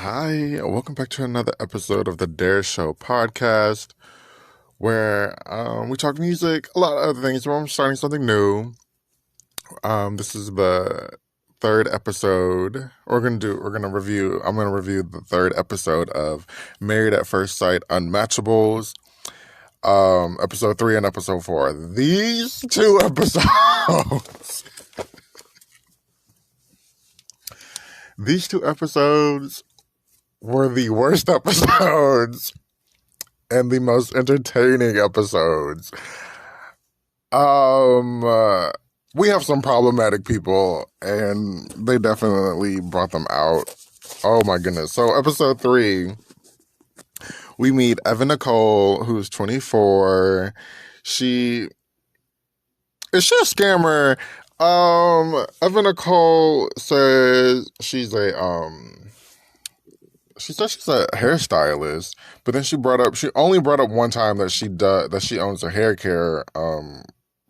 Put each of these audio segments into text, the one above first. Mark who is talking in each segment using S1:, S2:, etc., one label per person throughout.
S1: Hi, welcome back to another episode of the Dare Show podcast, where we talk music, a lot of other things. But I'm starting something new. This is the third episode. I'm gonna review the third episode of Married at First Sight Unmatchables. Episode 3 and episode 4. These two episodes. These two episodes were the worst episodes and the most entertaining episodes. We have some problematic people, and they definitely brought them out. Oh my goodness. So episode 3, we meet Evan Nicole, who's 24. Is she a scammer? Evan Nicole says she said she's a hairstylist, but then she only brought up one time that she owns a hair care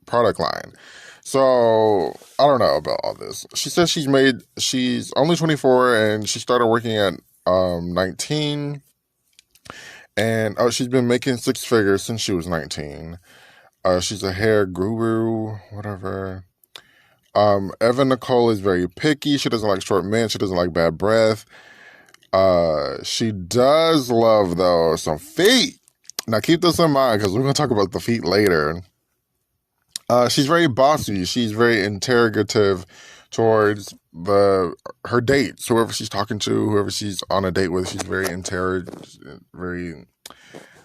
S1: product line. So I don't know about all this. She says she's only 24 and she started working at 19, and she's been making six figures since she was 19. She's a hair guru, whatever. Evan Nicole is very picky. She doesn't like short men. She doesn't like bad breath. She does love, though, some feet. Now, keep this in mind because we're going to talk about the feet later. She's very bossy. She's very interrogative towards her dates. Whoever she's talking to, whoever she's on a date with, she's very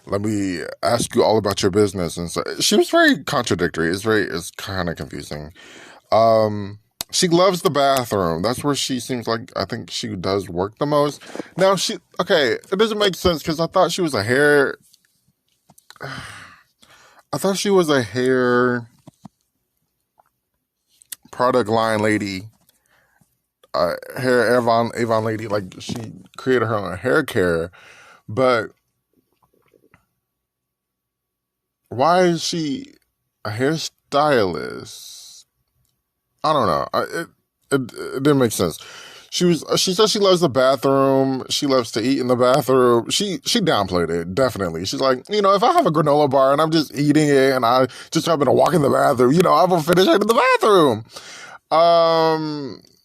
S1: let me ask you all about your business. And so she was very contradictory. It's kind of confusing. She loves the bathroom. That's where she seems like, I think she does work the most. Now it doesn't make sense because I thought she was a hair product line lady, hair Avon lady. Like she created her own hair care, but why is she a hairstylist? I don't know. It didn't make sense. She said she loves the bathroom. She loves to eat in the bathroom. She downplayed it, definitely. She's like, if I have a granola bar and I'm just eating it and I just happen to walk in the bathroom, I will finish it in the bathroom.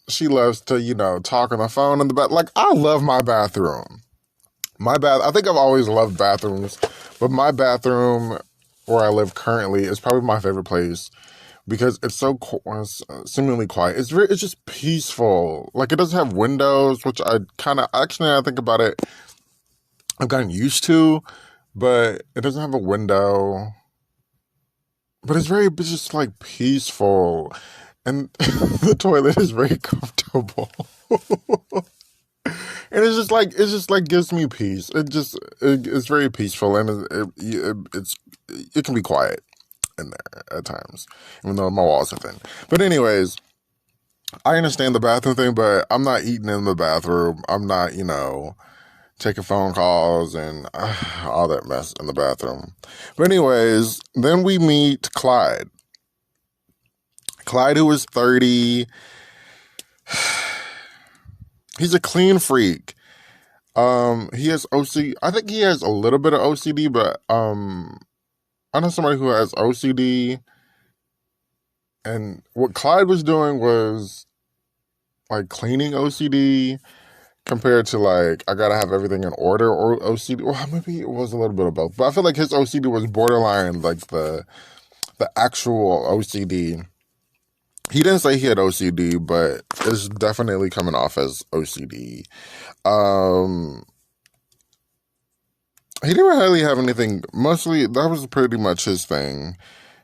S1: She loves to, talk on the phone in the bath. Like, I love my bathroom. I think I've always loved bathrooms, but my bathroom where I live currently is probably my favorite place because it's so seemingly quiet. It's just peaceful. Like, it doesn't have windows, which I think about it, I've gotten used to, but it doesn't have a window. But it's just like peaceful, and the toilet is very comfortable. And it's just like gives me peace. It's very peaceful, and it can be quiet in there at times, even though my walls are thin. But anyways, I understand the bathroom thing, but I'm not eating in the bathroom. I'm not, taking phone calls and all that mess in the bathroom. But anyways, then we meet Clyde. Clyde, who is 30. He's a clean freak. He has OCD. I think he has a little bit of OCD, but I know somebody who has OCD, and what Clyde was doing was like cleaning OCD compared to like I gotta have everything in order or OCD. Well, maybe it was a little bit of both, but I feel like his OCD was borderline like the actual OCD. He didn't say he had OCD, but it's definitely coming off as OCD. He didn't really have anything. Mostly, that was pretty much his thing.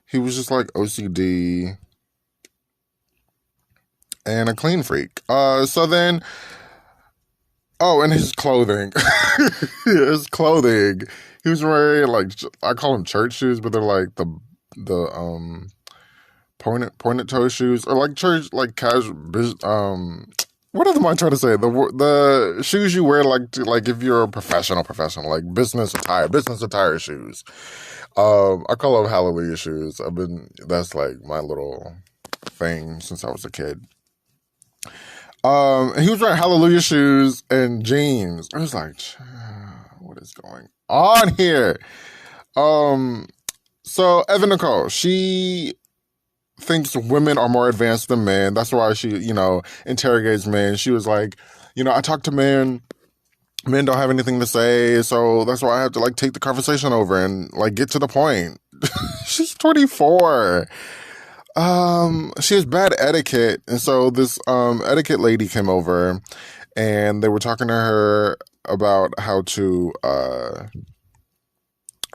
S1: He was just like OCD and a clean freak. So then, and his clothing. His clothing. He was wearing like, I call them church shoes, but they're like the pointed toe shoes, or like church, like casual, what am I trying to say? The shoes you wear like if you're a professional, like business attire shoes. I call them hallelujah shoes. That's like my little thing since I was a kid. And he was wearing Hallelujah shoes and jeans. I was like, what is going on here? Um, so Evan Nicole, she thinks women are more advanced than men. That's why she, interrogates men. She was like, I talk to men. Men don't have anything to say, so that's why I have to like take the conversation over and like get to the point. She's 24. She has bad etiquette, and so this etiquette lady came over, and they were talking to her about how to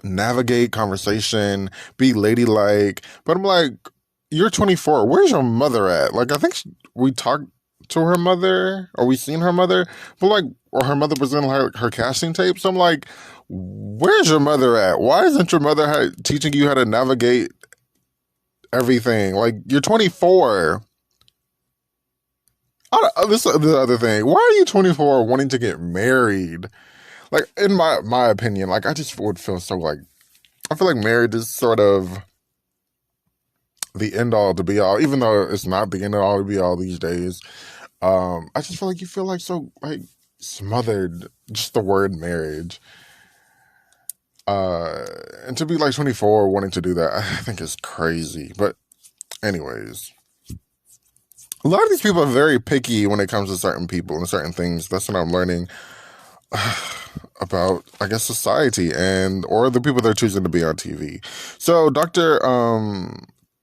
S1: navigate conversation, be ladylike. But I'm like, you're 24. Where's your mother at? Like, I think we talked to her mother, or we seen her mother, but like, or her mother was in her casting tape. So I'm like, where's your mother at? Why isn't your mother teaching you how to navigate everything? Like, you're 24. This is the other thing. Why are you 24 wanting to get married? Like, in my opinion, like, I just would feel so like, I feel like marriage is sort of the end all to be all, even though it's not the end all to be all these days. I just feel like you feel like so like smothered, just the word marriage. And to be like 24 wanting to do that, I think is crazy. But anyways, a lot of these people are very picky when it comes to certain people and certain things. That's what I'm learning about, I guess, society and or the people that are choosing to be on TV. So Dr.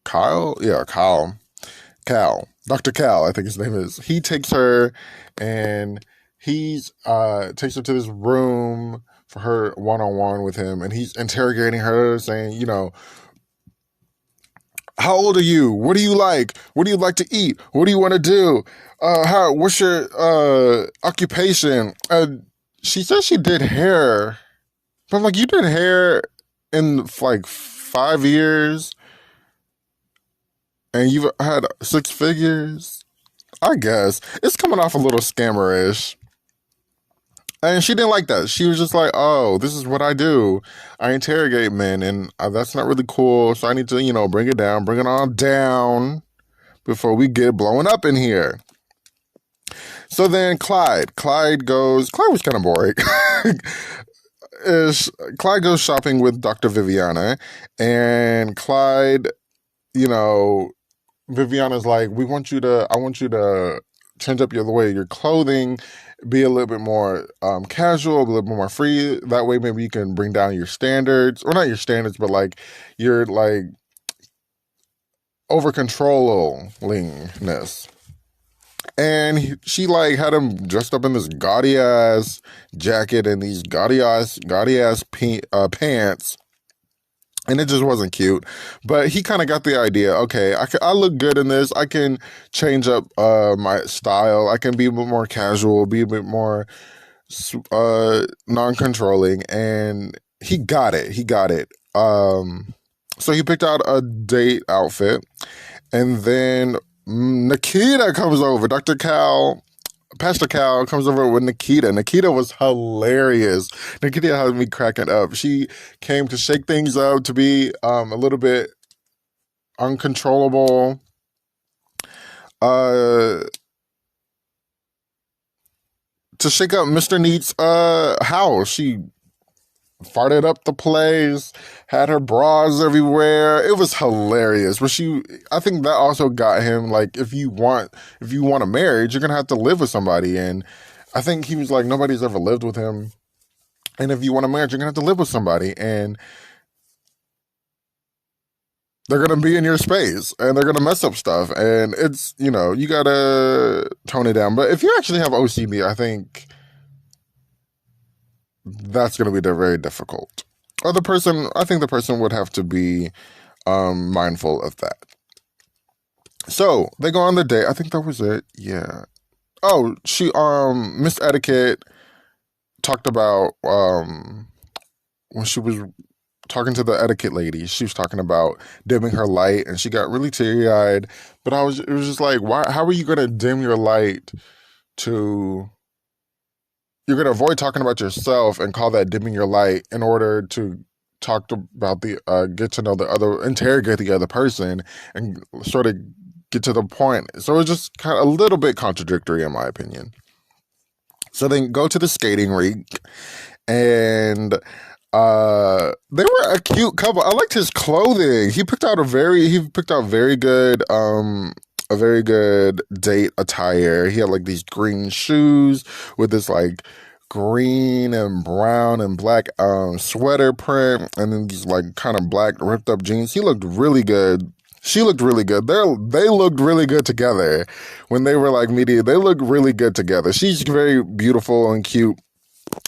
S1: Kyle, yeah, Cal, Dr. Cal, I think his name is. He takes her and he's takes her to this room for her one-on-one with him, and he's interrogating her, saying, how old are you? What do you like? What do you like to eat? What do you want to do? What's your occupation? She says she did hair, but I'm like, you did hair in like 5 years, and you've had 6 figures. I guess it's coming off a little scammerish. And she didn't like that. She was just like, oh, this is what I do. I interrogate men, and that's not really cool. So I need to, bring it on down before we get blowing up in here. So then Clyde was kind of boring. Clyde goes shopping with Dr. Viviana, and Clyde, you know, Viviana's like, I want you to change up the way your clothing, be a little bit more casual, a little bit more free. That way, maybe you can bring down your standards, or not your standards, but like your like over controllingness. And she like had him dressed up in this gaudy ass jacket and these gaudy ass pants, and it just wasn't cute. But he kind of got the idea. Okay, I look good in this. I can change up my style. I can be a bit more casual, be a bit more non-controlling, and he got it. So he picked out a date outfit, and then Nikita comes over. Pastor Cal comes over with Nikita. Nikita was hilarious. Nikita had me cracking up. She came to shake things up, to be a little bit uncontrollable. To shake up Mr. Neat's house. She farted up the place, had her bras everywhere. It was hilarious. But I think that also got him, like, if you want a marriage, you're gonna have to live with somebody. And I think he was like, nobody's ever lived with him. And if you want a marriage, you're gonna have to live with somebody, and they're gonna be in your space, and they're gonna mess up stuff. And it's, you gotta tone it down. But if you actually have OCD, I think that's going to be very difficult. I think the person would have to be mindful of that. So they go on the date. I think that was it. Yeah. Oh, Miss Etiquette talked about when she was talking to the etiquette lady. She was talking about dimming her light, and she got really teary eyed. But it was just like, why? How are you going to dim your light to? You're going to avoid talking about yourself and call that dimming your light in order to talk about get to know interrogate the other person and sort of get to the point. So it's just kind of a little bit contradictory in my opinion. So then go to the skating rink, and they were a cute couple. I liked his clothing. He picked out very good a very good date attire. He had like these green shoes with this like green and brown and black sweater print, and then these like kind of black ripped up jeans. He looked really good. She looked really good. They looked really good together when they were like media. They looked really good together. She's very beautiful and cute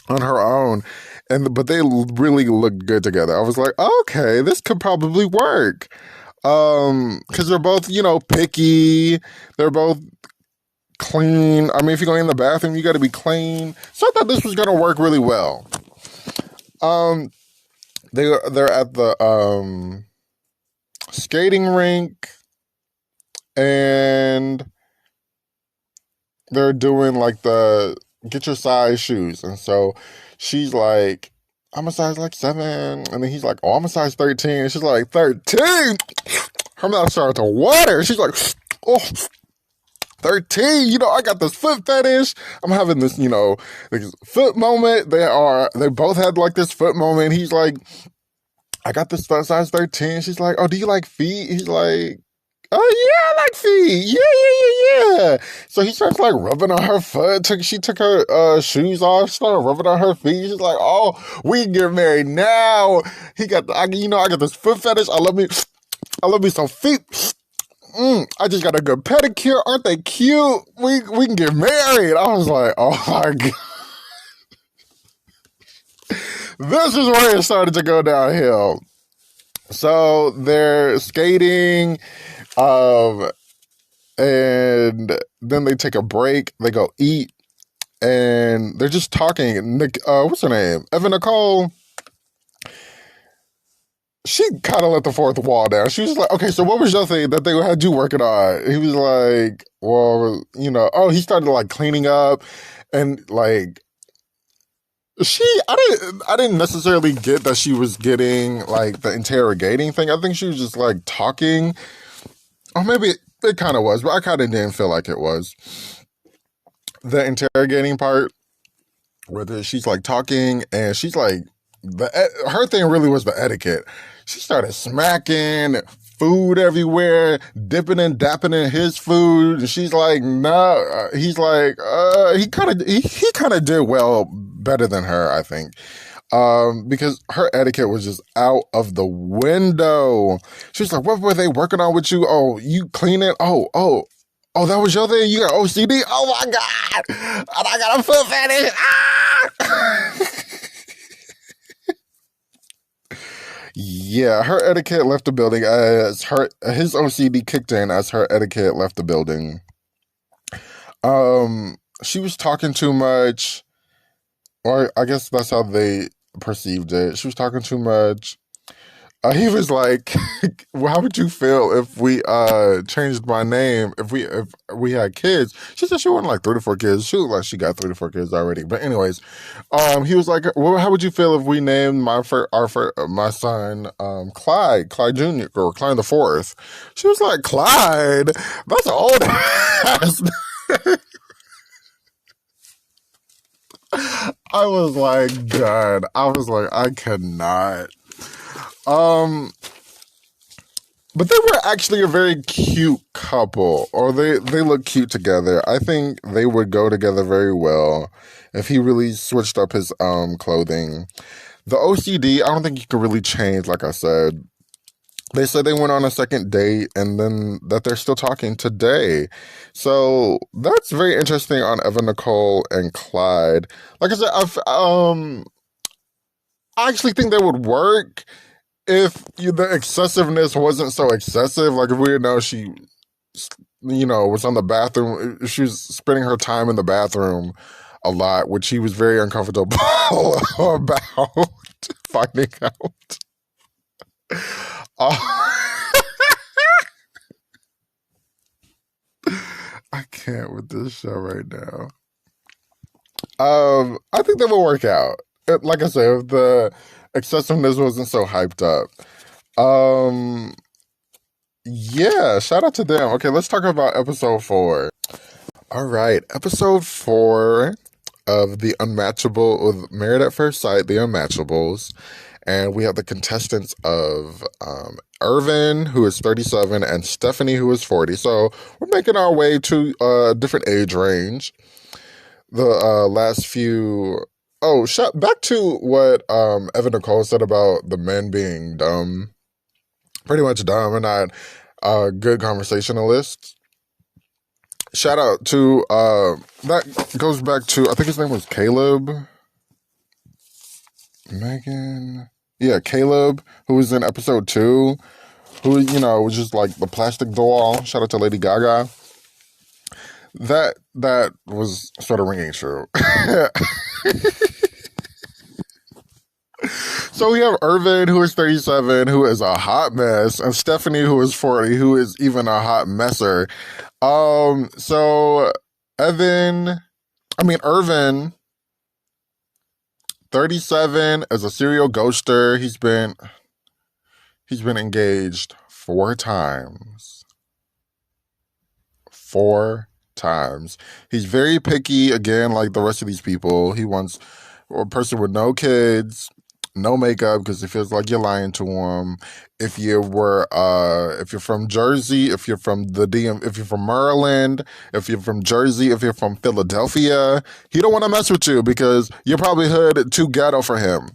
S1: on her own, but they really looked good together. I was like, okay, this could probably work. Because they're both, picky. They're both clean. I mean, if you're going in the bathroom, you got to be clean. So I thought this was gonna work really well. Um, they're at the skating rink, and they're doing like the get your size shoes, and so she's like, I'm a size like 7, and then he's like, oh, I'm a size 13. And she's like, 13. Her mouth started to water. She's like, oh, 13, I got this foot fetish. I'm having this, this foot moment. They both had like this foot moment. He's like, I got this size 13. She's like, oh, do you like feet? He's like, oh yeah, I like feet. Yeah. So he starts like rubbing on her foot. She took her shoes off, started rubbing on her feet. She's like, oh, we can get married now. I got this foot fetish. I love me some feet. I just got a good pedicure. Aren't they cute? We can get married. I was like, oh my God. This is where it started to go downhill. So they're skating, and then they take a break. They go eat, and they're just talking. Nick, what's her name? Evan Nicole. She kind of let the fourth wall down. She was like, okay, so what was your thing that they had you working on? He was like, well, he started like cleaning up, and like, I didn't necessarily get that she was getting like the interrogating thing. I think she was just like talking, or maybe it kind of was, but I kind of didn't feel like it was the interrogating part, where she's like talking, and she's like, her thing really was the etiquette. She started smacking food everywhere, dipping and dapping in his food. And she's like, no. He's like, he kind of did well, better than her, I think. Because her etiquette was just out of the window. She's like, what were they working on with you? Oh, you clean it? Oh, that was your thing? You got OCD? Oh my God. And I got a foot fetish. Ah! Yeah, her etiquette left the building as his OCD kicked in as her etiquette left the building. She was talking too much, or I guess that's how they perceived it. She was talking too much. He was like, well, "How would you feel if we changed my name if we had kids?" She said she wanted like 3 to 4 kids. She looked like she got 3 to 4 kids already. But anyways, he was like, "Well, how would you feel if we named my son Clyde Jr. or Clyde the Fourth?" She was like, "Clyde? That's old ass." I was like, God. I was like, I cannot. But they were actually a very cute couple, or they look cute together. I think they would go together very well if he really switched up his clothing. The OCD, I don't think you can really change, like I said. They said they went on a second date, and then that they're still talking today. So that's very interesting on Evan Nicole and Clyde. Like I said, I actually think that would work if the excessiveness wasn't so excessive. Like if we know she, was on the bathroom, she was spending her time in the bathroom a lot, which he was very uncomfortable about finding out. I can't with this show right now. I think that will work out. Like I said, if the excessiveness wasn't so hyped up. Yeah, shout out to them. Okay, let's talk about episode 4. All right, episode 4 of the Unmatchable with Married at First Sight, the Unmatchables. And we have the contestants of Irvin, who is 37, and Stephanie, who is 40. So we're making our way to a different age range. The last few. Oh, back to what Evan Nicole said about the men being dumb. Pretty much dumb and not good conversationalists. Shout out to that goes back to, I think his name was Caleb. Megan. Yeah, Caleb, who was in episode 2, who, was just like the plastic doll. Shout out to Lady Gaga. That was sort of ringing true. So we have Irvin, who is 37, who is a hot mess, and Stephanie, who is 40, who is even a hot messer. So Irvin, 37, is a serial ghoster. He's been engaged 4 times. 4 times. He's very picky, again, like the rest of these people. He wants a person with no kids, no makeup, because he feels like you're lying to him. If you're from Jersey, if you're from the DM, if you're from Maryland, if you're from Jersey, if you're from Philadelphia, he don't want to mess with you because you're probably hood too ghetto for him.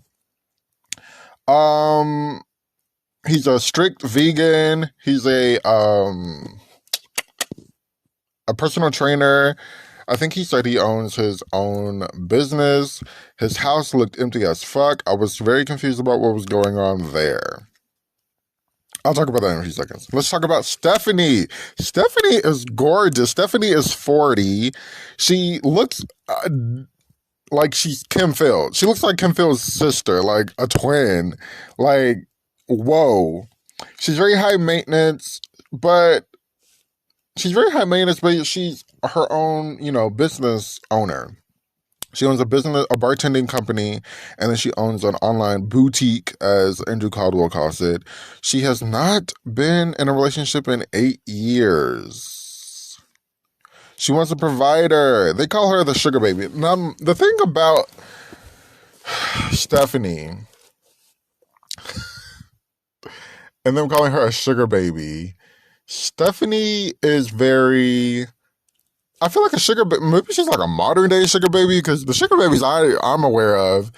S1: He's a strict vegan. He's a personal trainer. I think he said he owns his own business. His house looked empty as fuck. I was very confused about what was going on there. I'll talk about that in a few seconds. Let's talk about Stephanie. Stephanie is gorgeous. Stephanie is 40. She looks like she's Kim Phil. She looks like Kim Phil's sister, like a twin. Like, whoa. She's very high maintenance, but she's her own, business owner. She owns a bartending company, and then she owns an online boutique, as Andrew Caldwell calls it. She has not been in a relationship in 8 years. She wants a provider. They call her the sugar baby. Now, the thing about Stephanie and them calling her a sugar baby, Stephanie is very, I feel like a sugar baby. Maybe she's like a modern day sugar baby, because the sugar babies I'm aware of,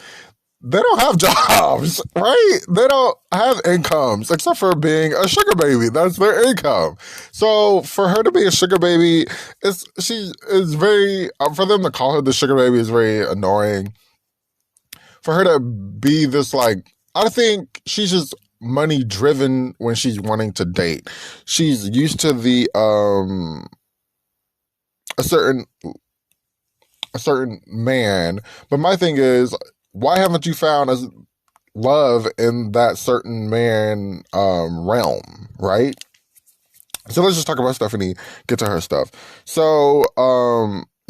S1: they don't have jobs, right? They don't have incomes except for being a sugar baby. That's their income. So for her to be a sugar baby, for them to call her the sugar baby is very annoying. For her to be this, like, I think she's just money driven when she's wanting to date. She's used to the a certain man. But my thing is, why haven't you found love in that certain man realm, right? So let's just talk about Stephanie, get to her stuff. So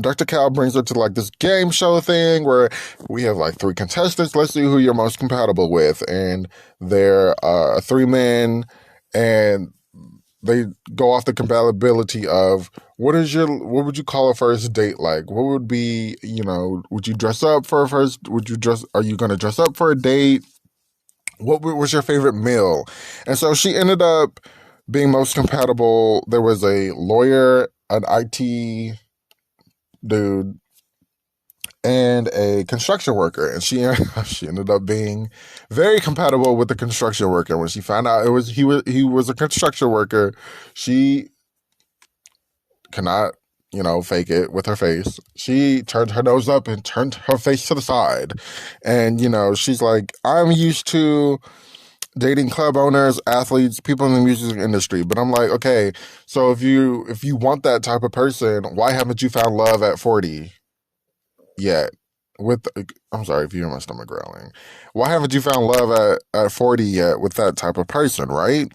S1: Dr. Cal brings her to like this game show thing where we have like 3 contestants. Let's see who you're most compatible with. And they're 3 men, and they go off the compatibility of what would you call a first date like? What would be, would you dress up for a first? Are you going to dress up for a date? What was your favorite meal? And so she ended up being most compatible. There was a lawyer, an IT dude, and a construction worker, and she ended up being very compatible with the construction worker. When she found out he was a construction worker, she cannot, fake it with her face. She turned her nose up and turned her face to the side, and she's like, I'm used to dating club owners, athletes, people in the music industry. But I'm like, okay, so if you want that type of person, why haven't you found love at 40 yet? I'm sorry if you hear my stomach growling. Why haven't you found love at 40 yet with that type of person, right?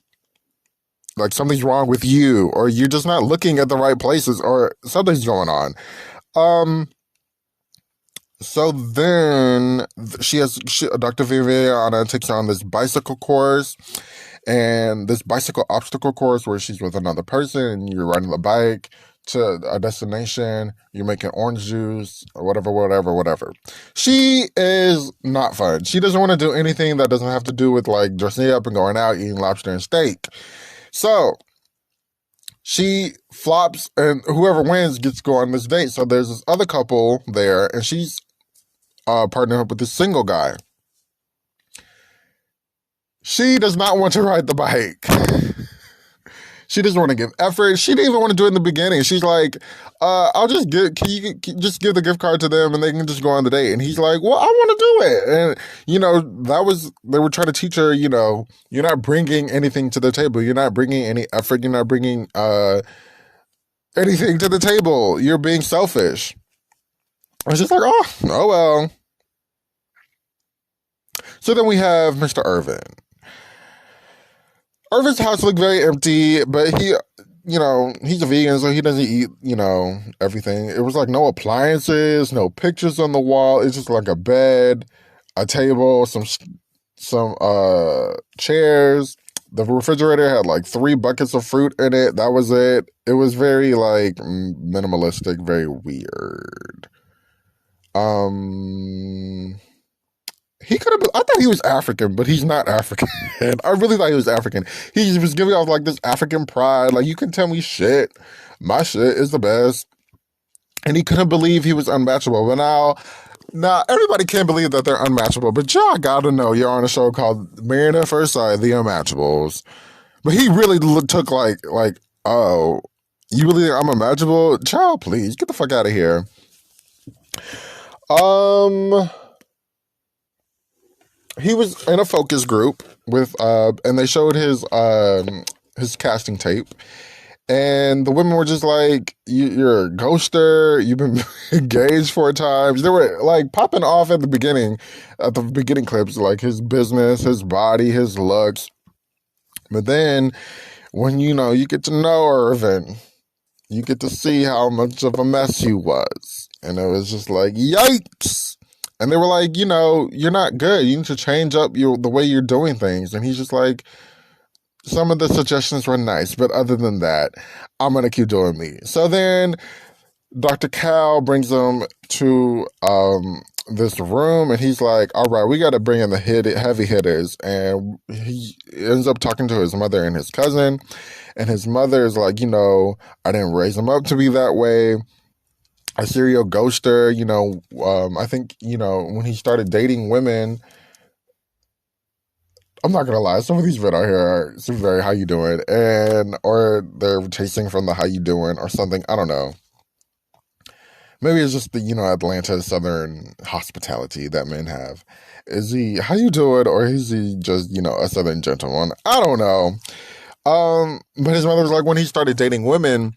S1: Like, something's wrong with you, or you're just not looking at the right places, or something's going on. So then Dr. Viviana takes her on this bicycle course, and this bicycle obstacle course where she's with another person and you're riding the bike to a destination, you're making orange juice or whatever, whatever, whatever. She is not fun. She doesn't want to do anything that doesn't have to do with like dressing up and going out eating lobster and steak. So she flops and whoever wins gets to go on this date. So there's this other couple there and she's partnered up with this single guy. She does not want to ride the bike. She doesn't want to give effort. She didn't even want to do it in the beginning. She's like, I'll just can you just give the gift card to them and they can just go on the date. And he's like, well, I want to do it. And, they were trying to teach her, you're not bringing anything to the table. You're not bringing any effort. You're not bringing anything to the table. You're being selfish. I was just like, oh well. So then we have Mr. Irvin. Irvin's house looked very empty, but he's a vegan, so he doesn't eat, everything. It was like no appliances, no pictures on the wall. It's just like a bed, a table, some chairs. The refrigerator had like 3 buckets of fruit in it. That was it. It was very like minimalistic, very weird. He could have been, I thought he was African, but he's not African. I really thought he was African. He was giving off like this African pride. Like, you can tell me shit. My shit is the best. And he couldn't believe he was unmatchable. But now everybody can't believe that they're unmatchable. But y'all gotta know you're on a show called Married at First Sight, The Unmatchables. But he really took like, oh, you really think I'm unmatchable? Child, please, get the fuck out of here. He was in a focus group with and they showed his casting tape, and the women were just like, you're a ghoster, you've been engaged 4 times. They were like popping off at the beginning clips, like his business, his body, his looks. But then when you get to know Irvin, you get to see how much of a mess he was, and it was just like, yikes. And they were like, you're not good. You need to change up the way you're doing things. And he's just like, some of the suggestions were nice, but other than that, I'm going to keep doing me. So then Dr. Cal brings him to this room, and he's like, all right, we got to bring in the heavy hitters. And he ends up talking to his mother and his cousin. And his mother is like, I didn't raise him up to be that way. A serial ghoster, I think, when he started dating women, I'm not gonna lie, some of these men out here are very how you doing, or they're chasing from the how you doing or something. I don't know. Maybe it's just the, Atlanta Southern hospitality that men have. Is he how you doing, or is he just, a Southern gentleman? I don't know. But his mother was like, when he started dating women,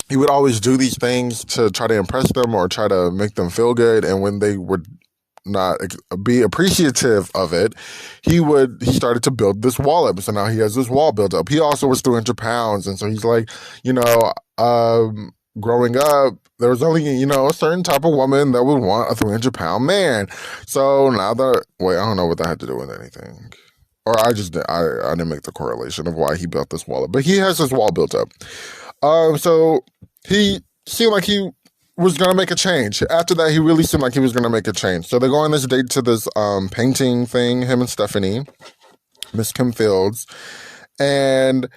S1: he would always do these things to try to impress them or try to make them feel good. And when they would not be appreciative of it, he started to build this wall up. So now he has this wall built up. He also was 200 pounds. And so he's like, growing up, there was only, a certain type of woman that would want a 300-pound man. So now I don't know what that had to do with anything. Or I didn't make the correlation of why he built this wall up. But he has this wall built up. So he seemed like he was going to make a change. After that, he really seemed like he was going to make a change. So they go on this date to this painting thing, him and Stephanie, Miss Kim Fields. And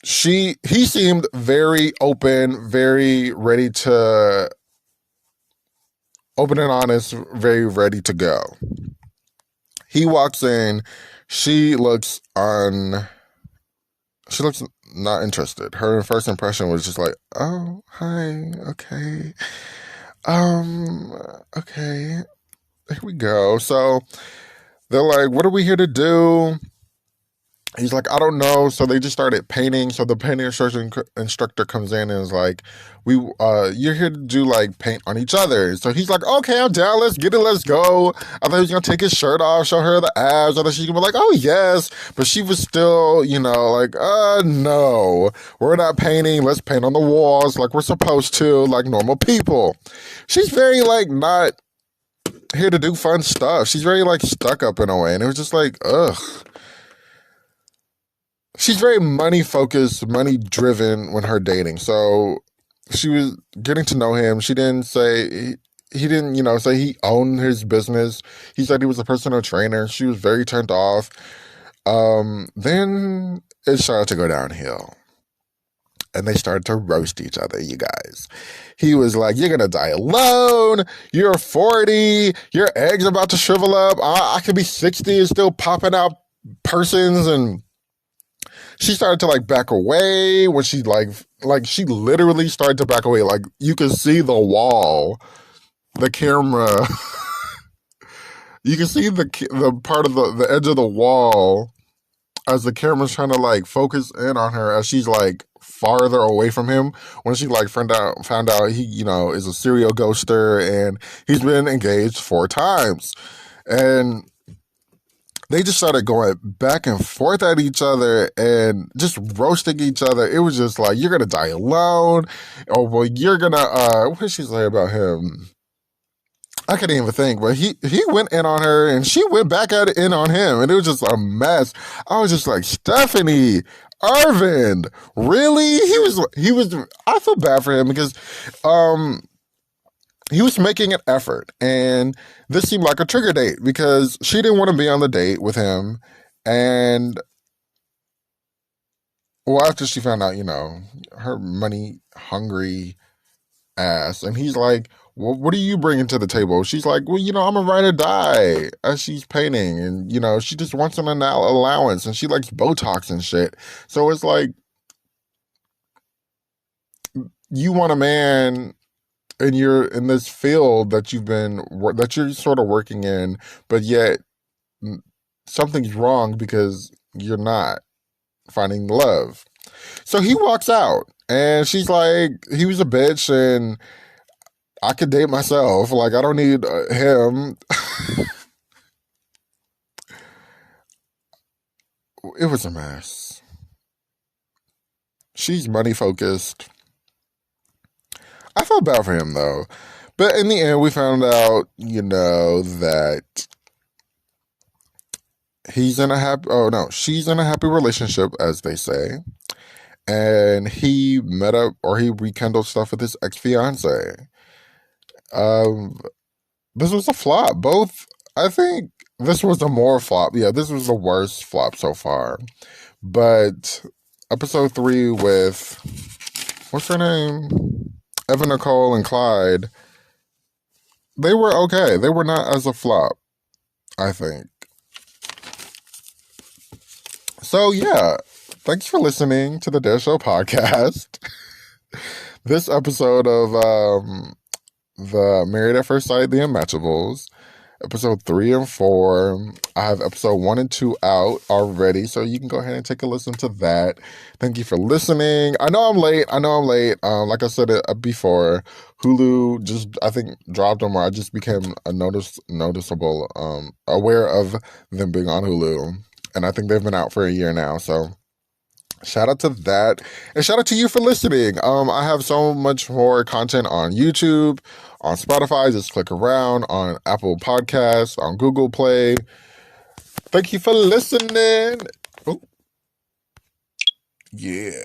S1: he seemed very open, very ready to, open and honest, very ready to go. He walks in, she looks not interested. Her first impression was just like, oh, hi, okay. Okay, here we go. So they're like, what are we here to do? He's like, I don't know. So they just started painting. So the painting instructor comes in and is like, you're here to do like paint on each other. So he's like, okay, I'm down. Let's get it. Let's go. I thought he was going to take his shirt off, show her the abs. I thought she could be like, oh yes. But she was still, like, no, we're not painting. Let's paint on the walls like we're supposed to, like normal people. She's very like not here to do fun stuff. She's very like stuck up in a way. And it was just like, ugh. she's very money focused, money driven when her dating. So she was getting to know him. She didn't say he didn't, say he owned his business. He said he was a personal trainer. She was very turned off. Then it started to go downhill. And they started to roast each other, you guys. He was like, "You're gonna die alone. You're 40. Your egg's about to shrivel up. I could be 60 and still popping out persons." And she started to like back away when she she literally started to back away. Like you could see the wall, the camera. You can see the part of the edge of the wall as the camera's trying to like focus in on her as she's like farther away from him when she like found out he is a serial ghoster and he's been engaged 4 times. And they just started going back and forth at each other and just roasting each other. It was just like, "You're gonna die alone," or "Well, you're gonna what did she say about him?" I couldn't even think, but he went in on her and she went back at it in on him, and it was just a mess. I was just like, "Stephanie, Arvind, really?" He was. I feel bad for him because um he was making an effort, and this seemed like a trigger date because she didn't want to be on the date with him, and well, after she found out, her money hungry ass. And he's like, "Well, what are you bringing to the table?" She's like, "Well, I'm a ride or die," as she's painting. And, she just wants an allowance and she likes Botox and shit. So it's like, you want a man and you're in this field that you're sort of working in, but yet something's wrong because you're not finding love. So he walks out and she's like, "He was a bitch and I could date myself. Like, I don't need him." It was a mess. She's money focused. I felt bad for him though. But in the end, we found out, that she's in a happy relationship, as they say. And he met up or he rekindled stuff with his ex fiance. Um, this was a flop. I think this was the more flop. Yeah, this was the worst flop so far. But episode 3 with, what's her name? Evan Nicole and Clyde, they were okay. They were not as a flop, I think. So yeah, thanks for listening to the Dare Show podcast. This episode of the Married at First Sight, the Unmatchables, episode 3 and 4. I have episode 1 and 2 out already, so you can go ahead and take a listen to that. Thank you for listening. I know I'm late. Like I said before, Hulu just, I think, dropped them, or I just became noticeable, aware of them being on Hulu. And I think they've been out for a year now, so shout out to that. And shout out to you for listening. I have so much more content on YouTube, on Spotify. Just click around, on Apple Podcasts, on Google Play. Thank you for listening. Oh, yeah.